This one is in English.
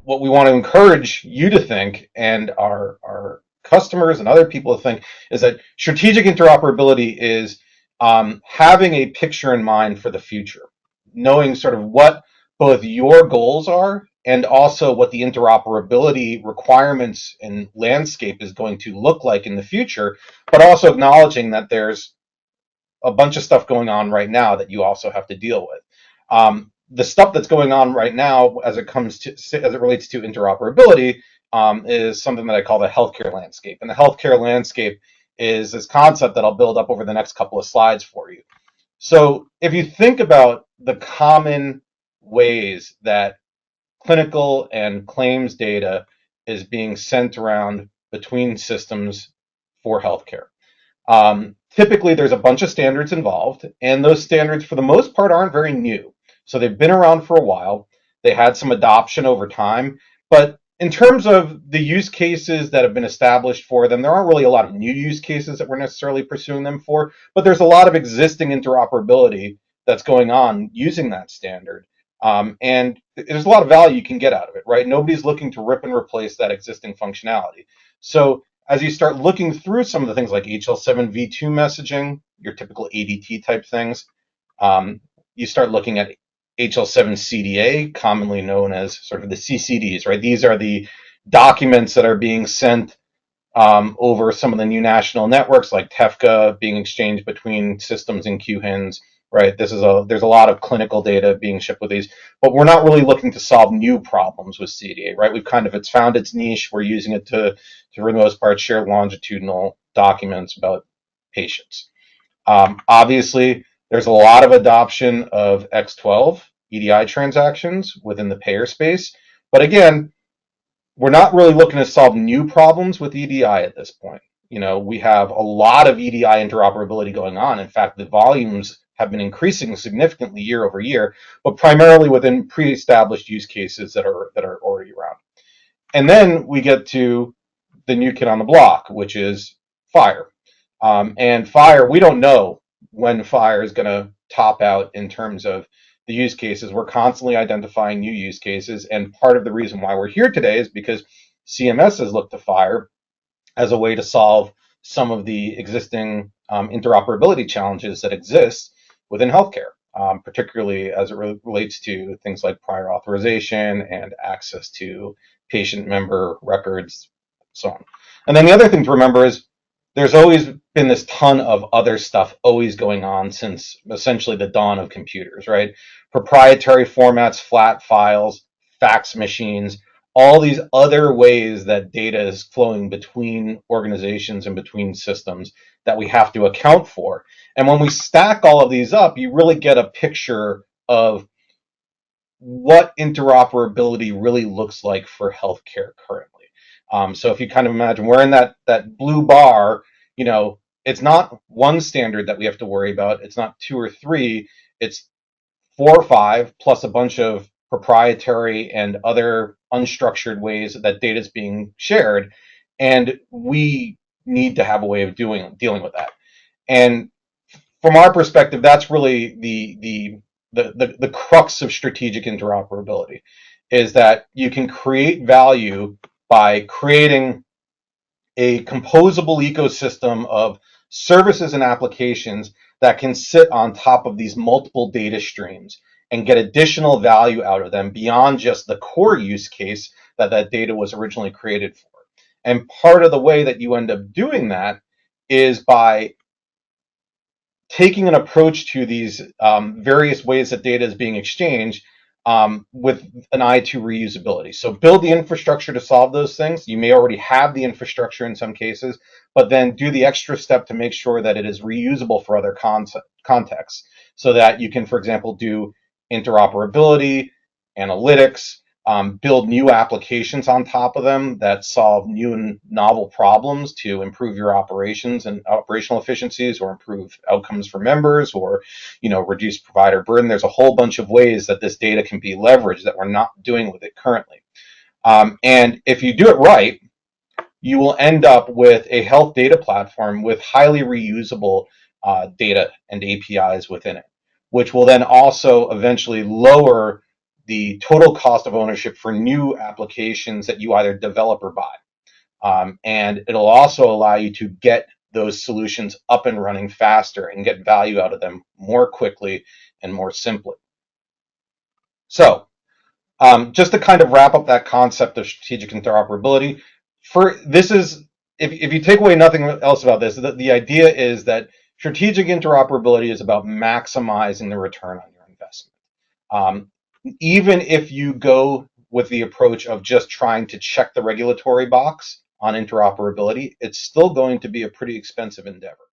what we want to encourage you to think, and our customers and other people to think, is that strategic interoperability is having a picture in mind for the future, knowing sort of what both your goals are and also what the interoperability requirements and landscape is going to look like in the future, but also acknowledging that there's a bunch of stuff going on right now that you also have to deal with. The stuff that's going on right now, as it relates to interoperability, is something that I call the healthcare landscape. And the healthcare landscape is this concept that I'll build up over the next couple of slides for you. So if you think about the common ways that clinical and claims data is being sent around between systems for healthcare. Typically, there's a bunch of standards involved, and those standards, for the most part, aren't very new. So they've been around for a while. They had some adoption over time, but in terms of the use cases that have been established for them, there aren't really a lot of new use cases that we're necessarily pursuing them for, but there's a lot of existing interoperability that's going on using that standard. And there's a lot of value you can get out of it, right? Nobody's looking to rip and replace that existing functionality. So as you start looking through some of the things like HL7v2 messaging, your typical ADT type things, you start looking at HL7CDA, commonly known as sort of the CCDs, right? These are the documents that are being sent over some of the new national networks like TEFCA being exchanged between systems and QHINs, right? There's a lot of clinical data being shipped with these, but we're not really looking to solve new problems with CDA, right? It's found its niche. We're using it to for the most part, share longitudinal documents about patients. Obviously, there's a lot of adoption of X12 EDI transactions within the payer space, but again, we're not really looking to solve new problems with EDI at this point. We have a lot of EDI interoperability going on. In fact, the volumes have been increasing significantly year over year, but primarily within pre-established use cases that are already around. And then we get to the new kid on the block, which is FHIR. And FHIR, we don't know when FHIR is going to top out in terms of the use cases. We're constantly identifying new use cases, and part of the reason why we're here today is because CMS has looked to FHIR as a way to solve some of the existing interoperability challenges that exist within healthcare, particularly as it relates to things like prior authorization and access to patient member records, so on. And then the other thing to remember is there's always been this ton of other stuff always going on since essentially the dawn of computers, right? Proprietary formats, flat files, fax machines, all these other ways that data is flowing between organizations and between systems that we have to account for. And when we stack all of these up, you really get a picture of what interoperability really looks like for healthcare currently. So if you kind of imagine we're in that blue bar, it's not one standard that we have to worry about. It's not two or three. It's 4 or 5 plus a bunch of proprietary and other unstructured ways that data is being shared, and we need to have a way of dealing with that. And from our perspective, that's really the crux of strategic interoperability, is that you can create value by creating a composable ecosystem of services and applications that can sit on top of these multiple data streams and get additional value out of them beyond just the core use case that data was originally created for. And part of the way that you end up doing that is by taking an approach to these various ways that data is being exchanged with an eye to reusability. So build the infrastructure to solve those things. You may already have the infrastructure in some cases, but then do the extra step to make sure that it is reusable for other contexts, so that you can, for example, do interoperability, analytics, build new applications on top of them that solve new and novel problems to improve your operations and operational efficiencies, or improve outcomes for members, or reduce provider burden. There's a whole bunch of ways that this data can be leveraged that we're not doing with it currently. And if you do it right, you will end up with a health data platform with highly reusable data and APIs within it, which will then also eventually lower the total cost of ownership for new applications that you either develop or buy. And it'll also allow you to get those solutions up and running faster and get value out of them more quickly and more simply. So just to kind of wrap up that concept of strategic interoperability, if you take away nothing else about this, the idea is that strategic interoperability is about maximizing the return on your investment. Even if you go with the approach of just trying to check the regulatory box on interoperability, it's still going to be a pretty expensive endeavor.